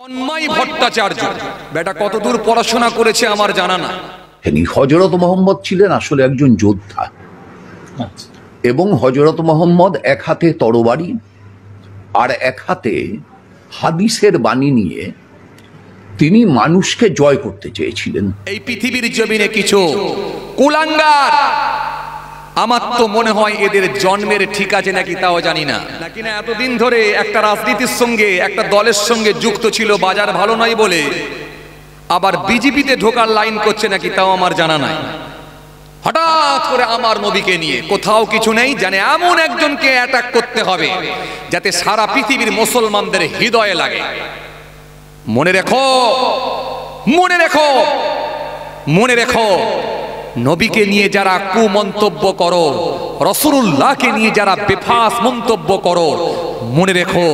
তন্ময় ভট্টাচার্য বেটা কতদূর পড়াশোনা করেছে আমার জানা না। হযরত মুহাম্মদ ছিলেন আসলে একজন যোদ্ধা, এবং হযরত মুহাম্মদ এক হাতে তরবারি আর এক হাতে হাদিসের বাণী নিয়ে তিনি মানুষকে জয় করতে চেয়েছিলেন। এই পৃথিবীর জমিনে কিছু কুলাঙ্গার, আমার তো মনে হয় এদের জন্মের ঠিক আছে নাকি তাও জানি না, নাকি না এতদিন ধরে একটা রাজনীতির সঙ্গে একটা দলের সঙ্গে যুক্ত ছিল, বাজার ভালো নয় বলে আবার বিজেপিতে ঢোকার লাইন করছে নাকি তাও আমার জানা নাই। হঠাৎ করে আমার নবীকে নিয়ে কোথাও কিছু নেই, জানে এমন একজনকে অ্যাটাক করতে হবে যাতে সারা পৃথিবীর মুসলমানদের হৃদয়ে লাগে। মনে রেখো, মনে রেখো, মনে রেখো, নবীকে নিয়ে যারা কুমন্তব্য করো, রাসূলুল্লাহকে নিয়ে যারা বেফাস মন্তব্য করো, মনে রেখো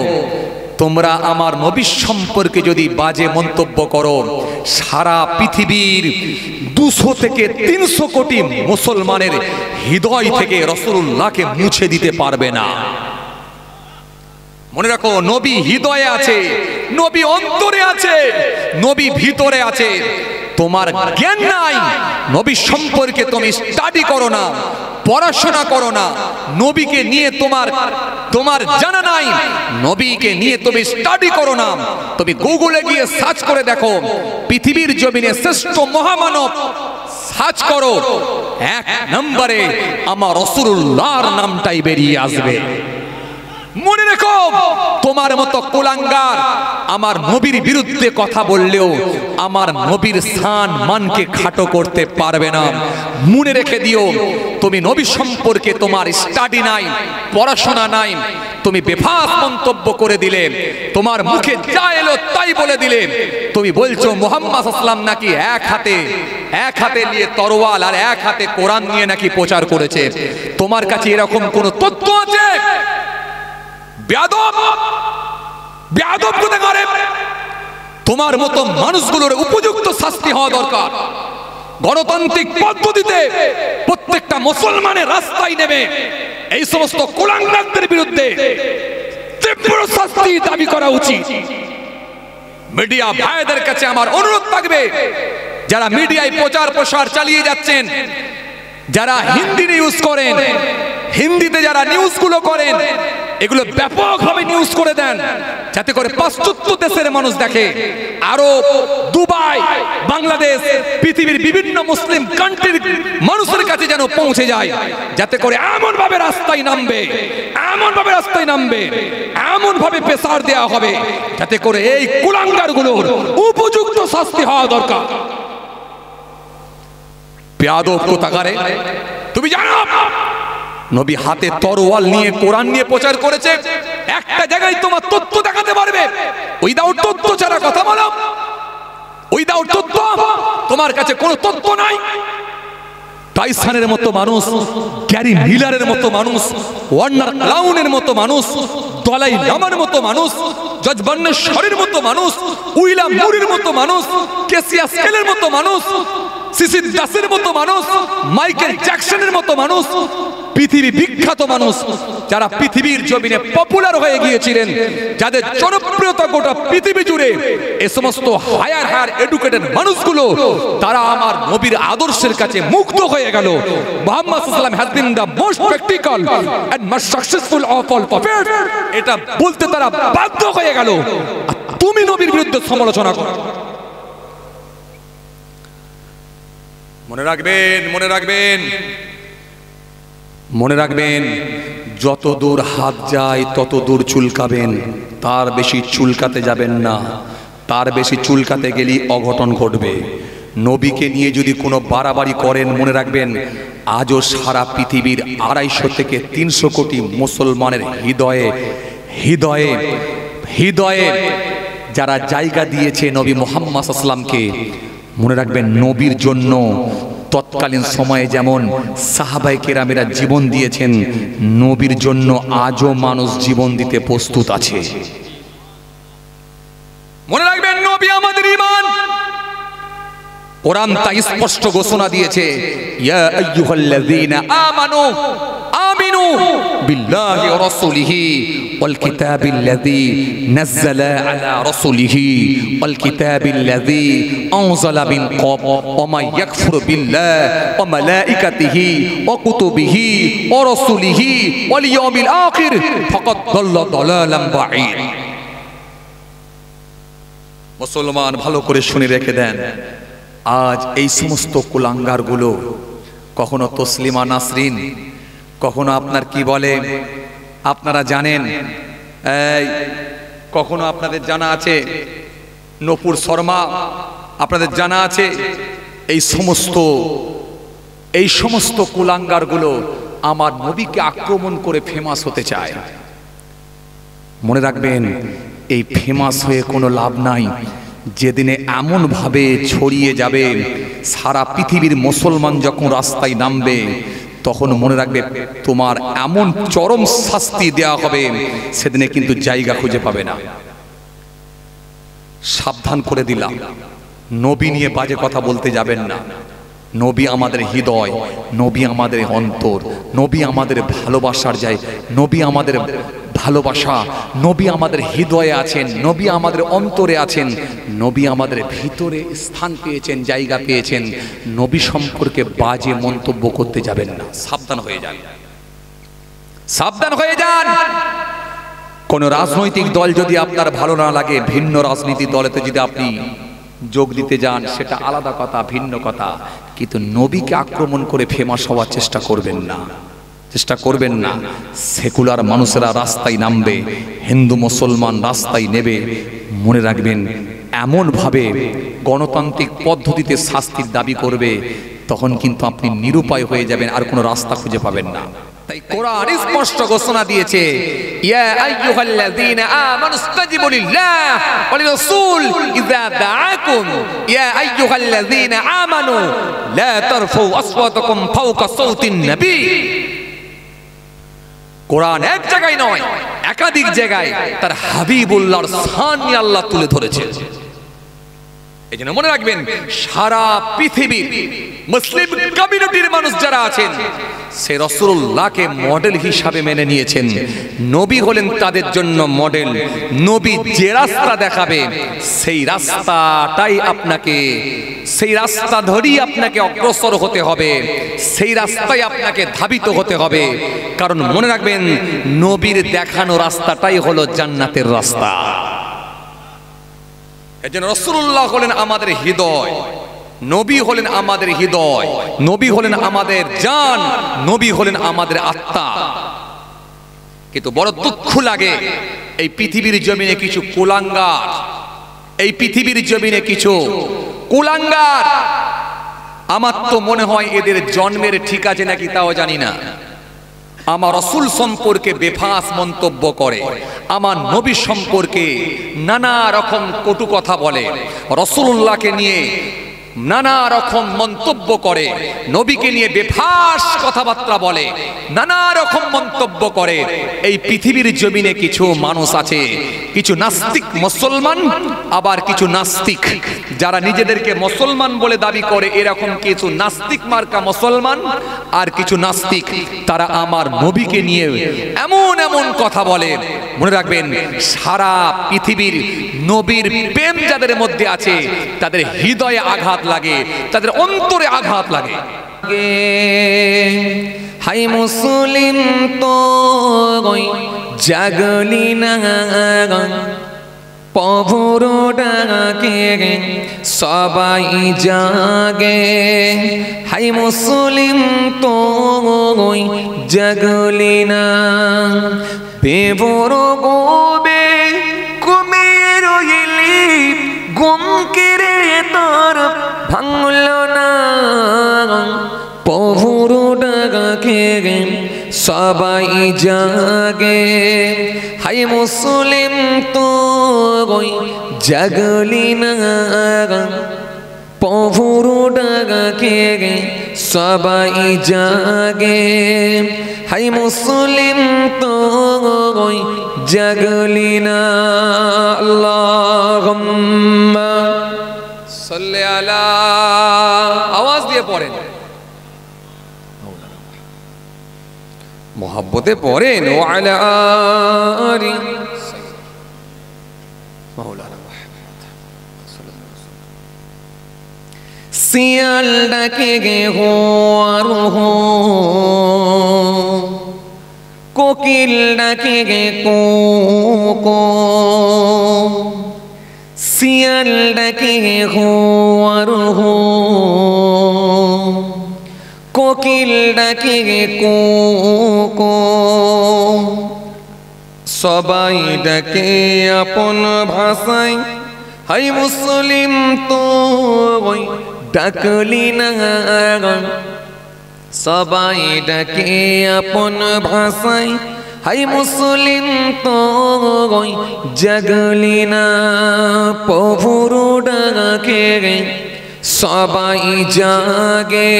তোমরা আমার নবীর সম্পর্কে যদি বাজে মন্তব্য করো, সারা পৃথিবীর 200 থেকে 300 কোটি মুসলমানের হৃদয় থেকে রাসূলুল্লাহকে মুছে দিতে পারবে না। মনে রাখো, নবী হৃদয়ে আছে, নবী অন্তরে আছে, নবী ভিতরে আছে। তোমার জ্ঞান নাই, নবী সম্পর্কে তুমি স্টাডি করো না, পড়াশোনা করো না, নবীকে নিয়ে তোমার জানা নাই, নবীকে নিয়ে তুমি স্টাডি করো না। তুমি গুগলে গিয়ে সার্চ করে দেখো, পৃথিবীর জমিনে শ্রেষ্ঠ মহামানব সার্চ করো, 1 নম্বরে আমার রাসূলুল্লাহর নামটাই বেরিয়ে আসবে। মনে রেখো, তোমার মতো কুলাঙ্গার আমার নবীর বিরুদ্ধে কথা বললেও আমার নবীর শান মানকে খাটো করতে পারবে না। মনে রেখে দিও, তুমি নবী সম্পর্কে তোমার স্টাডি নাই, পড়াশোনা নাই, তুমি বেফাস মন্তব্য করে দিলে, তোমার মুখে যা এলো তাই বলে দিলে। তুমি বলছো মুহাম্মদ সাল্লাল্লাহু আলাইহি ওয়াসাল্লাম নাকি এক হাতে নিয়ে তরোয়াল আর এক হাতে কোরআন নিয়ে নাকি প্রচার করেছে। তোমার কাছে এরকম কোন তথ্য আছে? বেয়াদব, বেয়াদব কোথাকারে! তোমার মতো মানুষগুলোর উপযুক্ত শাস্তি হওয়া দরকার। গণতান্ত্রিক পদ্ধতিতে প্রত্যেকটা মুসলমানের রাস্তায় নেমে এই সমস্ত কুলাঙ্গারদের বিরুদ্ধে তীব্র শাস্তি দাবি করা উচিত। মিডিয়া ভাইদের কাছে আমার অনুরোধ থাকবে, যারা মিডিয়ায় প্রচার প্রসার চালিয়ে যাচ্ছেন, যারা হিন্দি নিউজ করেন, হিন্দিতে যারা নিউজগুলো করেন, এগুলো ব্যাপকভাবে নিউজ করে দেন যাতে করে পাশ্চাত্য দেশের মানুষ দেখে, আরব, দুবাই, বাংলাদেশ, পৃথিবীর বিভিন্ন মুসলিম কান্ট্রির মানুষের কাছে যেন পৌঁছে যায়, যাতে করে এমন ভাবে রাস্তায় নামবে, এমন ভাবে রাস্তায় নামবে, এমন ভাবে প্রেসার দেওয়া হবে যাতে করে এই কুলাঙ্গারগুলোর উপযুক্ত শাস্তি হওয়া দরকার। বেয়াদব কোথাকারে! তুমি জানো নবী হাতে তরোয়াল নিয়ে কোরআন নিয়ে প্রচার করেছে, একটা জায়গায় তোমার তথ্য দেখাতে পারবে? উইদাউট তথ্য ছাড়া কথা বলো, উইদাউট তথ্য, তোমার কাছে কোনো তথ্য নাই। টাইসনের মতো মানুষ, গ্যারি মিলারের মতো মানুষ, ওয়ার্নার ক্লাউনের মতো মানুষ, দলাই লামার মতো মানুষ, জজ বার্নেশ্বরের মতো মানুষ, উইলিয়াম মুরের মতো মানুষ, কেসিয়া স্কেলের মতো মানুষ, সিসি দাসের মতো মানুষ, মাইকেল জ্যাকসনের মতো মানুষ, পৃথিবী বিখ্যাত মানুষ যারা পৃথিবীর জমিনে পপুলার হয়ে গিয়েছিলেন, যাদের জনপ্রিয়তা গোটা পৃথিবী জুড়ে, এই সমস্ত হায়ার এডুকেটেড মানুষগুলো তারা আমার নবীর আদর্শের কাছে মুগ্ধ হয়ে গেল। মুহাম্মদ সাল্লাল্লাহু আলাইহি ওয়াসাল্লাম has been the most practical and most successful of all prophets, এটা বলতে তারা বাধ্য হয়ে গেল। তুমি নবীর বিরুদ্ধে সমালোচনা করো। মনে রাখবেন, মনে রাখবেন, মনে রাখবেন, যত দূর হাত যায় তত দূর চুলকাবেন, তার বেশি চুলকাতে যাবেন না। তার বেশি চুলকাতে গেলেই অঘটন ঘটবে। নবীকে নিয়ে যদি কোনো বাড়াবাড়ি করেন, মনে রাখবেন আজও সারা পৃথিবীর 250 থেকে 300 কোটি মুসলমানের হৃদয়ে হৃদয়ে হৃদয়ে যারা জায়গা দিয়েছে নবী মুহাম্মদ সাল্লাল্লাহু আলাইহি ওয়াসাল্লামকে, মনে রাখবেন নবীর জন্য তৎকালীন সময়ে যেমন সাহাবায়ে কেরামেরা জীবন দিয়েছেন, নবীর জন্য আজও মানুষ জীবন দিতে প্রস্তুত আছে। মনে রাখবেন, নবী আমাদের ঈমান। কোরআন তা স্পষ্ট ঘোষণা দিয়েছে, ইয়া আইয়ুহাল্লাযীনা আমানু আমিনু আমিনু বিল্লাহি ওয়া রাসূলিহি ওয়াল কিতাবিল্লাযী নাযালা আলা রাসূলিহি ওয়াল কিতাবিল্লাযী আনজালা মিন ক্বাব ওয়া মান ইয়াকফুরু বিল্লাহি ওয়া মালাইকাতিহি ওয়া কুতুবিহি ওয়া রাসূলিহি ওয়াল ইয়াউমিল আখির ফাকাদ দাল্লা দালালান বাঈদ। মুসলমান ভালো করে শুনে রেখে দেন, আজ এই সমস্ত কুলাঙ্গারগুলো কখনো তসলিমা নাসরিন, কখনো আপনার কি বলে আপনারা জানেন, এই কখনো আপনাদের জানা আছে নূপুর শর্মা, আপনাদের জানা আছে এই সমস্ত কুলাঙ্গারগুলো আমার নবীকে আক্রমণ করে ফেমাস হতে চায়। মনে রাখবেন, এই ফেমাস হয়ে কোনো লাভ নাই। যেদিনে এমন ভাবে ছড়িয়ে যাবে, সারা পৃথিবীর মুসলমান যখন রাস্তায় নামবে, তখন মনে রাখবে তোমার এমন চরম শাস্তি দেয়া হবে, সেদিনে কিন্তু জায়গা খুঁজে পাবে না। সাবধান করে দিলাম, নবী নিয়ে বাজে কথা বলতে যাবেন না। নবী আমাদের হৃদয়, নবী আমাদের অন্তর, নবী আমাদের ভালোবাসার যায়, নবী আমাদের ভালোবাসা, নবী আমাদের হৃদয়ে আছেন, নবী আমাদের অন্তরে আছেন, নবী আমাদের ভিতরে স্থান পেয়েছেন, জায়গা পেয়েছেন। নবী সম্পর্কে বাজে মন্তব্য করতে যাবেন না। সাবধান হয়ে যান, সাবধান হয়ে যান। কোন রাজনৈতিক দল যদি আপনার ভালো না লাগে, ভিন্ন রাজনীতি দলেতে যদি আপনি যোগ দিতে যান, সেটা আলাদা কথা, ভিন্ন কথা, কিন্তু নবীকে আক্রমণ করে ফেমাস হওয়ার চেষ্টা করবেন না, চেষ্টা করবেন না। সেকুলার মানুষেরা রাস্তায় নামবে, হিন্দু মুসলমান রাস্তায় নেবে, মনে রাখবেন এমন ভাবে গণতান্ত্রিক পদ্ধতিতে শাস্তির দাবি করবে, তখন কিন্তু আপনি নিরুপায় হয়ে যাবেন, আর কোনো রাস্তা খুঁজে পাবেন না। তাই কোরআন স্পষ্ট ঘোষণা দিয়েছে, ইয়া আইয়ুহাল্লাযীনা আমানু ইসতাজিবু লিল্লাহ ওয়া লিরাসূল ইযা দাআকুম ইয়া আইয়ুহাল্লাযীনা আমানু লা তারফু আসওয়াতাকুম ফাওকা সাওতিন নবী। কোরআন এক জায়গায় নয়, একাধিক জায়গায় তার হাবিবুল্লাহর শান নিয়ে আল্লাহ তুলে ধরেছে। এই জন্য মনে রাখবেন, সারা পৃথিবীর মুসলিম কমিউনিটির মানুষ যারা আছেন, সে রাসূলুল্লাহকে মডেল হিসাবে মেনে নিয়েছেন। নবী হলেন তাদের জন্য মডেল। নবী যে রাস্তা দেখাবে, সেই রাস্তাটাই আপনাকে, সেই রাস্তা ধরেই আপনাকে অগ্রসর হতে হবে, সেই রাস্তায় আপনাকে ধাবিত হতে হবে। কারণ মনে রাখবেন, নবীর দেখানো রাস্তাটাই হলো জান্নাতের রাস্তা। এজন্য রাসূলুল্লাহ হলেন আমাদের হৃদয়, নবী হলেন আমাদের হৃদয়, নবী হলেন আমাদের জান, নবী হলেন আমাদের আত্মা। কিন্তু বড় দুঃখ লাগে, এই পৃথিবীর জমিনে কিছু কুলাঙ্গার, এই পৃথিবীর জমিনে কিছু কুলাঙ্গার, আমার তো মনে হয় এদের জন্মের ঠিক আছে নাকি তাও জানি না, আমার রাসূল সম্পর্কে বেফাস মন্তব্য করে, আমার নবী সম্পর্কে নানা রকম কটু কথা বলে, রাসূলুল্লাহকে নিয়ে নানা রকম মন্তব্য করে, নবীকে নিয়ে বেফাস কথাবার্তা বলে, নানা রকম মন্তব্য করে। এই পৃথিবীর জমিনে কিছু মানুষ আছে, কিছু নাস্তিক মুসলমান, আবার কিছু নাস্তিক যারা নিজেদেরকে মুসলমান বলে দাবি করে, এরকম কিছু নাস্তিক মার্কা মুসলমান আর কিছু নাস্তিক, তারা আমার নবীকে নিয়ে এমন এমন কথা বলে। মনে রাখবেন, সারা পৃথিবীর নবীর প্রেম যাদের মধ্যে আছে, তাদের হৃদয়ে আঘাত লাগে, তাদের অন্তরে আঘাত লাগে। হাই মুসলিম তো জাগলি না, প্রভুর ডাকে সবাই জাগে। হাই মুসলিম তো জাগলি না, বেবর গোবে কুমির রইলি গুমকিরে তোর ভাঙল না। প্রভুর ডাকে সবাই জাগে, হাই মুসলিম তো জাগলি না, প্রভুর ডাকে সবাই জাগে। হাই মুসলিম তো জাগলি না। আল্লাহুম্মা সাল্লি আলা, আওয়াজ দিয়ে পড়েন। মোহাব্বতে পড়েন ওয়ালা আলি মাওলানা শিয়াল ডাকে গে হো আর হো, কোকিল ডাকে গে কো কো, শিয়াল ডাকে গে হো আর হো, কোকিল ডাকে গে কো কো, সবাই ডাকে আপন ভাষায়, হাই মুসলিম তো ডাকলি না, সবাই ডাকে আপন ভাষায়, হাই মুসলিম তো জাগলি না, প্রভুর ডাকে সবাই জাগে,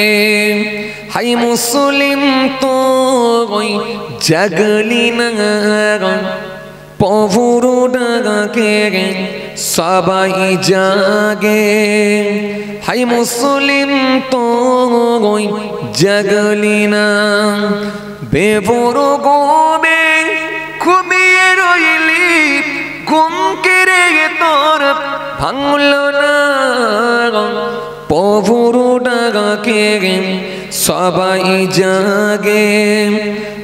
হাই মুসলিম তো জাগলি না, প্রভুর ডাকে সবাই জাগে, হাই মুসলিম তো জাগলি না, বেবর গোবে ঘুমিয়ে রইলি, ঘুম কেড়ে তোর ভাঙল না, প্রভুর ডাকে সবাই জাগে,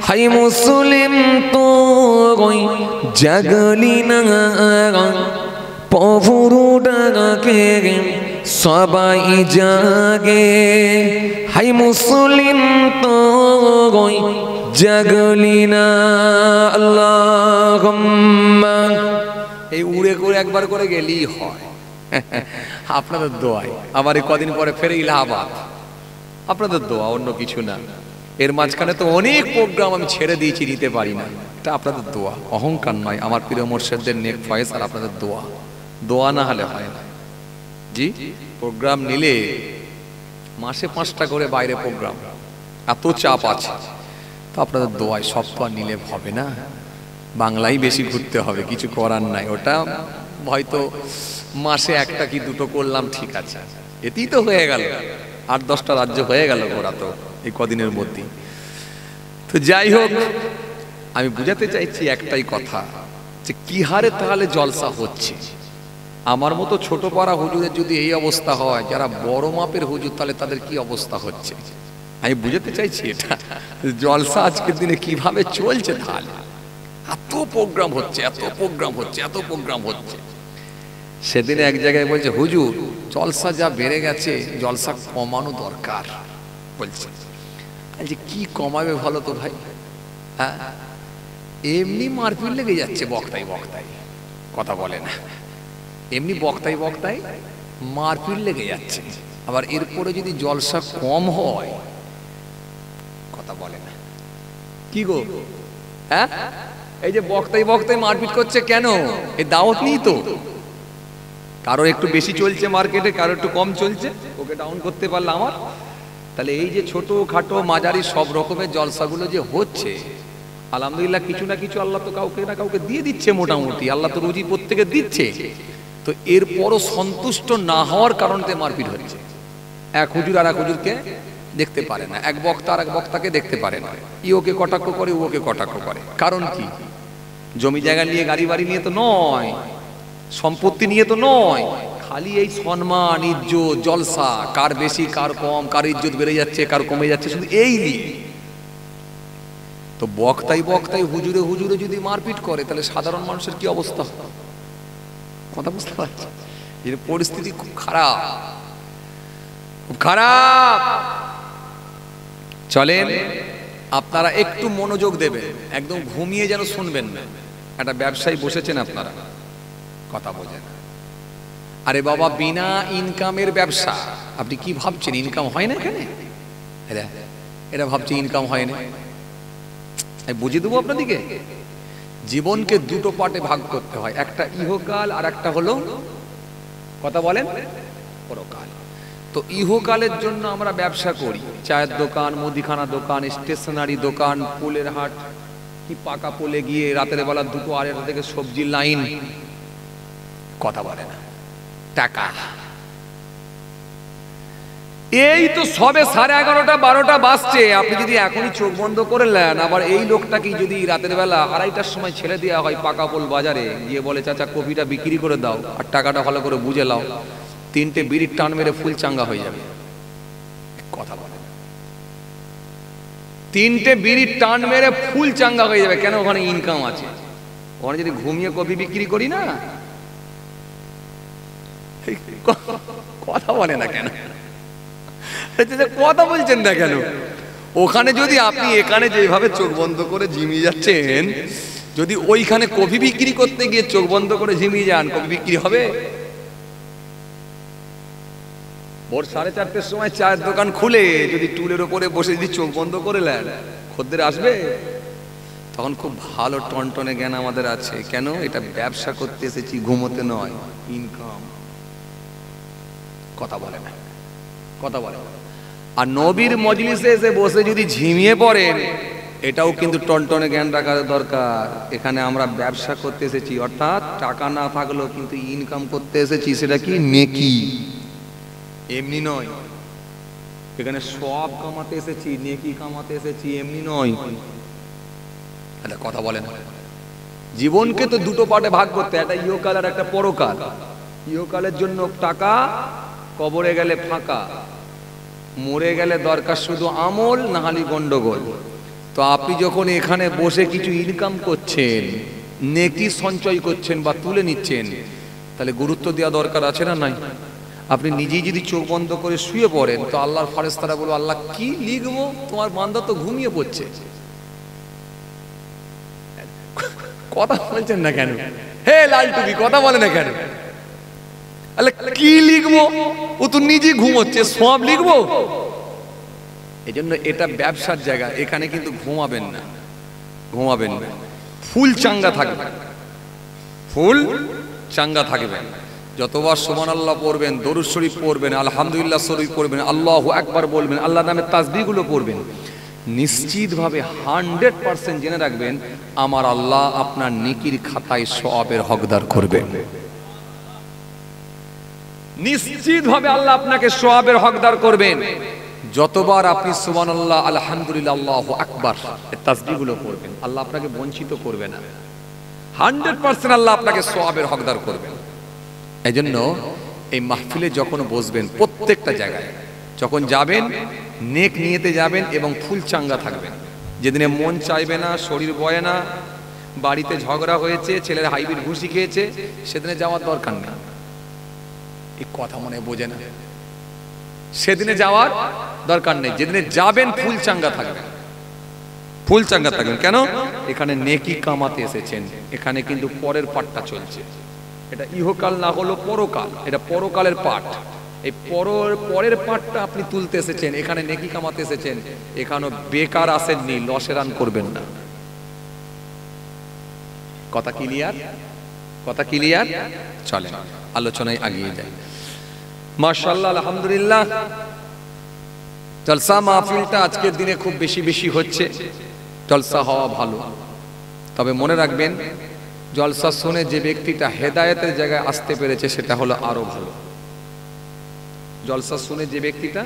হাই মুসলিম তো জাগলি না, প্রভুর ডাকে সবাই জাগে, হাই মুসলিম তো জাগলি না। আল্লাহুম্মা, এই উড়ে করে একবার করে গেলেই হয় আপনাদের দোয়ায়। আবার এই কদিন পরে ফেরে ইলাহাবাদ, আপনাদের দোয়া, অন্য কিছু না। এর মাঝখানে তো অনেক প্রোগ্রাম আমি ছেড়ে দিয়েছি, দিতে পারি না, এটা আপনাদের দোয়া, অহংকার নয়। আমার প্রিয় মোর্শেদদের নেক ফয়েজ আর আপনাদের দোয়া, দোয়া না হলে হয় না। জি, প্রোগ্রাম নিলে মাসে 5টা করে বাইরে প্রোগ্রাম, এত চাপ আছে, তো আপনাদের দোয়ায় সব তো আর নিলে হবে না, বাংলায় বেশি ঘুরতে হবে, কিছু করার নাই। ওটা হয়তো মাসে 1টা কি 2টো করলাম, ঠিক আছে, এতেই তো হয়ে গেল, 8-10টা রাজ্য হয়ে গেল ওরা তো এই কদিনের মধ্যেই। তো যাই হোক, আমি বুঝাতে চাইছি একটাই কথা, যে কি হারে তাহলে জলসা হচ্ছে। আমার মতো ছোট পাড়া হুজুরের যদি এই অবস্থা হয়, যারা বড় মাপের হুজুর, তাহলে তাদের কি অবস্থা হচ্ছে। আমি বুঝাতে চাইছি এটা, জলসা আজকের দিনে কিভাবে চলছে। তাহলে এত প্রোগ্রাম হচ্ছে, এত প্রোগ্রাম হচ্ছে, এত প্রোগ্রাম হচ্ছে। সেদিন এক জায়গায় বলছে, হুজুর জলসা যা বেড়ে গেছে, জলসা কমানো দরকার বলছে। কি কমাবে ভালো তো ভাই? হ্যাঁ, এমনি মারপিট লেগে যাচ্ছে, বক্তাই বক্তাই কথা বলে না, এমনি বক্তাই বক্তাই মারপিট লেগে যাচ্ছে। আবার এরপরে যদি জলসা কম হয়, কথা বলে না, কি গো? হ্যাঁ, এই যে বক্তাই বক্তাই মারপিট করছে কেন? এই দাওয়াত নেই তো, কারো একটু বেশি চলছে মার্কেটে, কারো একটু কম চলছে, ওকে ডাউন করতে পারলে আমার। তাহলে এই যে ছোট খাটো মাঝারি সব রকমের জলসাগুলো যে হচ্ছে, আলহামদুলিল্লাহ কিছু না কিছু আল্লাহ তো কাউকে না কাউকে দিয়ে দিচ্ছে, মোটামুটি আল্লাহ তো রুজি প্রত্যেকে দিচ্ছে। তো এরপরও সন্তুষ্ট না হওয়ার কারণে মারপিট হচ্ছে। এক হুজুর আর এক হুজুরকে দেখতে পারে না, এক বক্তা আর এক বক্তাকে দেখতে পারে না, ই ওকে কটাক্ষ করে, ও ওকে কটাক্ষ করে। কারণ কি? জমি জায়গা নিয়ে, গাড়ি বাড়ি নিয়ে তো নয়, সম্পত্তি নিয়ে তো নয়, খালি এই সম্মান, ইজ্জত, জলসা, কার বেশি কার কম, কার ইজ্জত বেড়ে যাচ্ছে কার কমে যাচ্ছে, শুধু এই নিয়ে। তো বক্তাই বক্তাই হুজুরে হুজুরে যদি মারপিট করে, তাহলে সাধারণ মানুষের কি অবস্থা? কথা বুঝতে পারছি, এর পরিস্থিতি খুব খারাপ, খুব খারাপ। চলেন আপনারা একটু মনোযোগ দেবেন, একদম ঘুমিয়ে যেন শুনবেন না। একটা ব্যবসায়ী বসেছেন, আপনারা কথা বোঝেন। আরে বাবা, বিনা ইনকামের ব্যবসা, আপনি কি ভাবছেন ইনকাম হয় না এখানে? এটা ভাবছে ইনকাম হয় না। আমি বুঝিয়ে দেবো আপনাদিকে, জীবনকে 2টো পার্টে ভাগ করতে হয়, একটা ইহকাল আর একটা হলো, কথা বলেন, পরকাল। তো ইহকালের জন্য আমরা ব্যবসা করি, চায়ের দোকান, মুদিখানা দোকান, স্টেশনারি দোকান, পোলের হাট, কি পাকা পোলে গিয়ে রাতের বেলা 2টো 2:30 থেকে সবজির লাইন, কথা বলে না, টাকা। এই তো সবে 11:30 12টা বাজছে, আপনি যদি এখনই চোখ বন্ধ করে নেন, আবার এই লোকটাকে যদি রাতের বেলা 2:30টার সময় ছেড়ে দেওয়া হয় পাকাপোল বাজারে, গিয়ে বলে চাচা কপিটা বিক্রি করে দাও আর টাকাটা ভালো করে বুঝে নাও, 3টে বিড়ির টান মেরে ফুল চাঙ্গা হয়ে যাবে। কথা বলে 3টে বিড়ির টান মেরে ফুল চাঙ্গা হয়ে যাবে। কেন? ওখানে ইনকাম আছে। ওখানে যদি ঘুমিয়ে কপি বিক্রি করি না, কথা বলে না কেন? কথা বলছেন না কেন? ওখানে যদি আপনি এখানে যেভাবে চোখ বন্ধ করে ঝিমিয়ে যাচ্ছেন, যদি ওইখানে কফি বিক্রি করতে গিয়ে চোখ বন্ধ করে ঝিমিয়ে যান, কফি বিক্রি হবে? ভোর 4:30টার সময় চায়ের দোকান খুলে যদি টুলের ওপরে বসে যদি চোখ বন্ধ করে নেন, খদ্দের আসবে? তখন খুব ভালো টনটনে জ্ঞান আমাদের আছে। কেন? এটা ব্যবসা করতে এসেছি, ঘুমোতে নয়। ইনকাম। কথা বলে না, কথা বলে। আর নবীর মজলিসে এসে বসে যদি ঝিমিয়ে পড়েন, এটাও কিন্তু টনটনে জ্ঞান রাখার দরকার। এখানে আমরা ব্যবসা করতে এসেছি, অর্থাৎ টাকা না থাকলেও কিন্তু ইনকাম করতে এসেছি। সেটা কি? নেকি। এমনি নয়। এখানে সব কামাতে এসেছি, নেকি কামাতে এসেছি, এমনি নয়। এটা কথা বলে না। জীবনকে তো দুটো পার্টে ভাগ করতে, একটা ইহকাল আর একটা পরকাল। ইহকালের জন্য টাকা, কবরে গেলে ফাঁকা, মরে গেলে দরকার শুধু আমল, না হলে গন্ডগোল। তো আপনি যখন এখানে বসে কিছু ইনকাম করছেন, নেকি সঞ্চয় করছেন বা তুলে নিচ্ছেন, তাহলে গুরুত্ব দেওয়া দরকার আছে না নাই? আপনি নিজেই যদি চোখ বন্ধ করে শুয়ে পড়েন, তো আল্লাহর ফারেস্তারা বলবো, আল্লাহ কি লিখবো, তোমার বান্দা তো ঘুমিয়ে পড়ছে। কথা বলছেন না কেন? হে লাল টুপি, কথা বলে না কেন? আল্লাহ কি লিখবো? ও তো নিজে ঘুমোচ্ছে, সব লিখবো? এই জন্য এটা ব্যবসার জায়গা, এখানে কিন্তু ঘুমাবেন না, ঘুমাবেন না। ফুল চাঙ্গা থাকবে, ফুল চাঙ্গা থাকবে। যতবার সুবহানাল্লাহ পড়বেন, দরুদ শরীফ পড়বেন, আলহামদুলিল্লাহ শরীফ পড়বেন, আল্লাহু আকবার বলবেন, আল্লাহর নামে তাসবিহগুলো পড়বেন, নিশ্চিতভাবে 100% জেনে রাখবেন, আমার আল্লাহ আপনার নেকির খাতায় সওয়াবের হকদার করবেন। নিশ্চিতভাবে আল্লাহ আপনাকে সওয়াবের হকদার করবেন। যতবার আপনি সুবহানাল্লাহ, আলহামদুলিল্লাহ, আল্লাহু আকবার এই তাসবিহগুলো পড়বেন, আল্লাহ আপনাকে বঞ্চিত করবে না। 100% আল্লাহ আপনাকে সওয়াবের হকদার করবেন। এজন্য এই মাহফিলে যখন বসবেন, প্রত্যেকটা জায়গায় যখন যাবেন, নেক নিয়েতে যাবেন এবং ফুল চাঙ্গা থাকবেন। যেদিনে মন চাইবে না, শরীর বয়ে না, বাড়িতে ঝগড়া হয়েছে, ছেলের হাইব্রিড ঘুষি খেয়েছে, সেদিনে যাওয়ার দরকার নেই। এই কথা মনে বোঝে না। সেদিনে যাওয়ার দরকার নেই। যেদিনে যাবেন ফুল চাঙ্গা থাকবেন, ফুল চাঙ্গা থাকবেন। কেন? এখানে নেকি কামাতে এসেছেন, এখানে কিন্তু পরের পাঠটা চলছে। এটা ইহকাল না হলো পরকাল, এটা পরকালের পাঠ। এই পরের পাঠটা আপনি তুলতে এসেছেন, এখানে নেকি কামাতে এসেছেন। এখানে বেকার আসেননি, লসে রান করবেন না। কথা ক্লিয়ার? কথা ক্লিয়ার? চলে আলোচনায় এগিয়ে যায়। মাশাআল্লাহ, আলহামদুলিল্লাহ, জলসা মাহফিলটা আজকের দিনে খুব বেশি বেশি হচ্ছে। জলসা হওয়া ভালো, তবে মনে রাখবেন, জলসা শুনে যে ব্যক্তিটা হেদায়েতের জায়গায় আসতে পেরেছে, সেটা হলো আরো ভালো। জলসা শুনে যে ব্যক্তিটা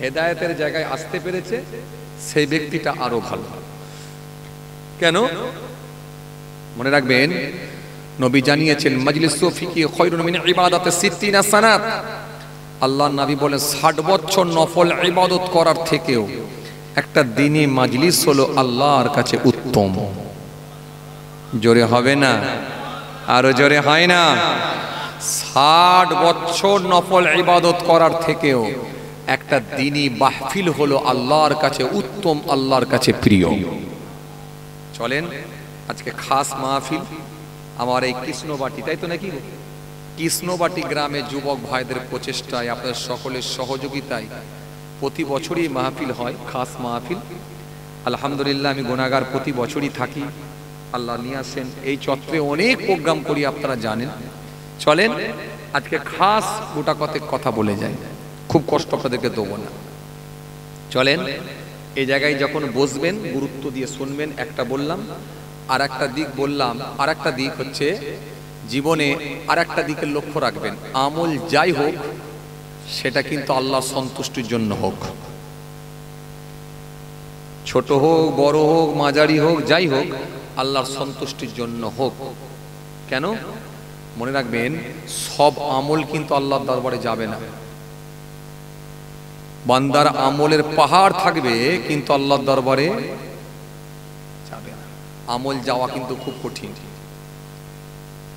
হেদায়েতের জায়গায় আসতে পেরেছে, সেই ব্যক্তিটা আরো ভালো। কেন? মনে রাখবেন, নবী জানিয়েছেন, মাজলিসু ফিকি খায়রুন মিন ইবাদাতি 60 সানাত। আল্লাহর নবী বলেন, 60 বছর নফল ইবাদত করার থেকেও একটা দিনই মাজলিস হলো আল্লাহর কাছে উত্তম। জোরে হবে না? আরো জোরে হয় না? 60 বছর নফল ইবাদত করার থেকেও একটা দিনই মাহফিল হলো আল্লাহর কাছে উত্তম, আল্লাহর কাছে প্রিয়। চলেন আজকে খাস মাহফিল আমার এই কৃষ্ণবাটি, তাই তো নাকি? কৃষ্ণবাটি গ্রামে যুবক ভাইদের প্রচেষ্টায়, আপনাদের সকলের সহযোগিতায় প্রতি বছরই মাহফিল হয়, খাস মাহফিল। আলহামদুলিল্লাহ, আমি গুনাহগার, প্রতি বছরই থাকি। আল্লাহ নিয়ে আসেন। এই চত্বরে অনেক প্রোগ্রাম করি, আপনারা জানেন। চলেন আজকে খাস গোটা কতেক কথা বলে যাই, খুব কষ্ট আপনাদেরকে দেবো না। চলেন এই জায়গায় যখন বসবেন, গুরুত্ব দিয়ে শুনবেন। একটা বললাম, আর একটা দিক বললাম। আর একটা দিক হচ্ছে, জীবনে আর একটা দিকের লক্ষ্য রাখবেন। আমল যাই হোক, সেটা কিন্তু আল্লাহর সন্তুষ্টির জন্য হোক, ছোট হোক বড় হোক মাঝারি হোক যাই হোক, আল্লাহর সন্তুষ্টির জন্য হোক। কেন? মনে রাখবেন, সব আমল কিন্তু আল্লাহর দরবারে যাবে না। বান্দার আমলের পাহাড় থাকবে কিন্তু আল্লাহর দরবারে যাবে না। আমল যাওয়া কিন্তু খুব কঠিন,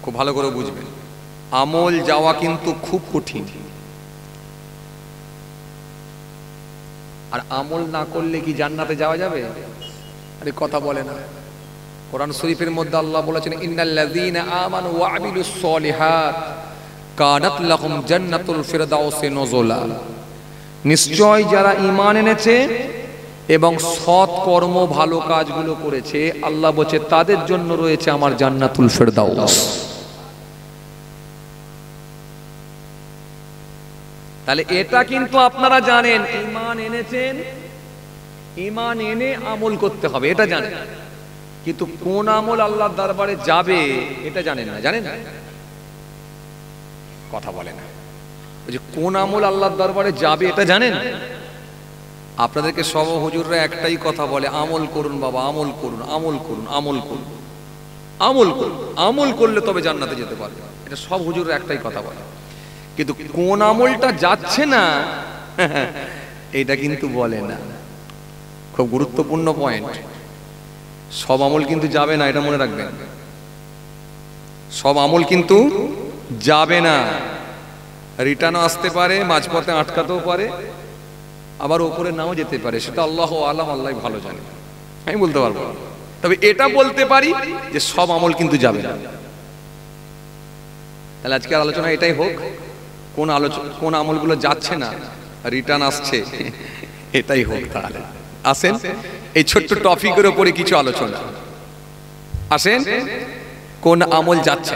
খুব ভালো করে বুঝবেন, আমল যাওয়া কিন্তু খুব কঠিন। আর আমল না করলে কি জান্নাতে যাওয়া যাবে? আরে কথা বলে না। কোরআন শরীফের মধ্যে আল্লাহ বলেছেন, ইন্নাল্লাযীনা আমানু ওয়া আমিলুস সলিহাত কানাত লাহুম জান্নাতুল ফিরদাউসি নুজুলা। নিশ্চয় যারা ঈমান এনেছে এবং সৎ কর্ম ভালো কাজগুলো করেছে, আল্লাহ বলছে তাদের জন্য রয়েছে আমার জান্নাতুল ফিরদাউস। তাহলে এটা কিন্তু আপনারা জানেন, ঈমান এনেছেন, ঈমান এনে আমল করতে হবে, এটা জানেন, কিন্তু কোন আমল আল্লাহর দরবারে যাবে এটা জানেন না। জানেন? কথা বলে না। ওই যে কোন আমল আল্লাহর দরবারে যাবে এটা জানেন? আপনাদেরকে সব হুজুররা একটাই কথা বলে, আমল করুন বাবা, আমল করুন, আমল করুন, আমল করুন, আমল করুন, আমল করলে তবে জান্নাতে যেতে পারবে। এটা সব হুজুররা একটাই কথা বলে, কিন্তু কোন আমলটা যাচ্ছে না এটা কিন্তু বলে না। খুব গুরুত্বপূর্ণ পয়েন্ট। সব আমল কিন্তু যাবে না, এটা মনে রাখবেন। সব আমল কিন্তু যাবে না, রিটার্নও আসতে পারে, মাঝপথে আটকাতেও পারে, আবার ওপরে নাও যেতে পারে, সেটা আল্লাহ আলাম, আল্লাহ ভালো জানে, আমি বলতে পারবো না। তবে এটা বলতে পারি যে সব আমল কিন্তু যাবে না। তাহলে আজকের আলোচনা এটাই হোক, কোন আমলগুলো যাচ্ছে না, রিটার্ন আসছে, এটাই হোক। তাহলে আসেন এই ছোট্ট টপিকের উপরে কিছু আলোচনা। আসেন, কোন আমল যাচ্ছে।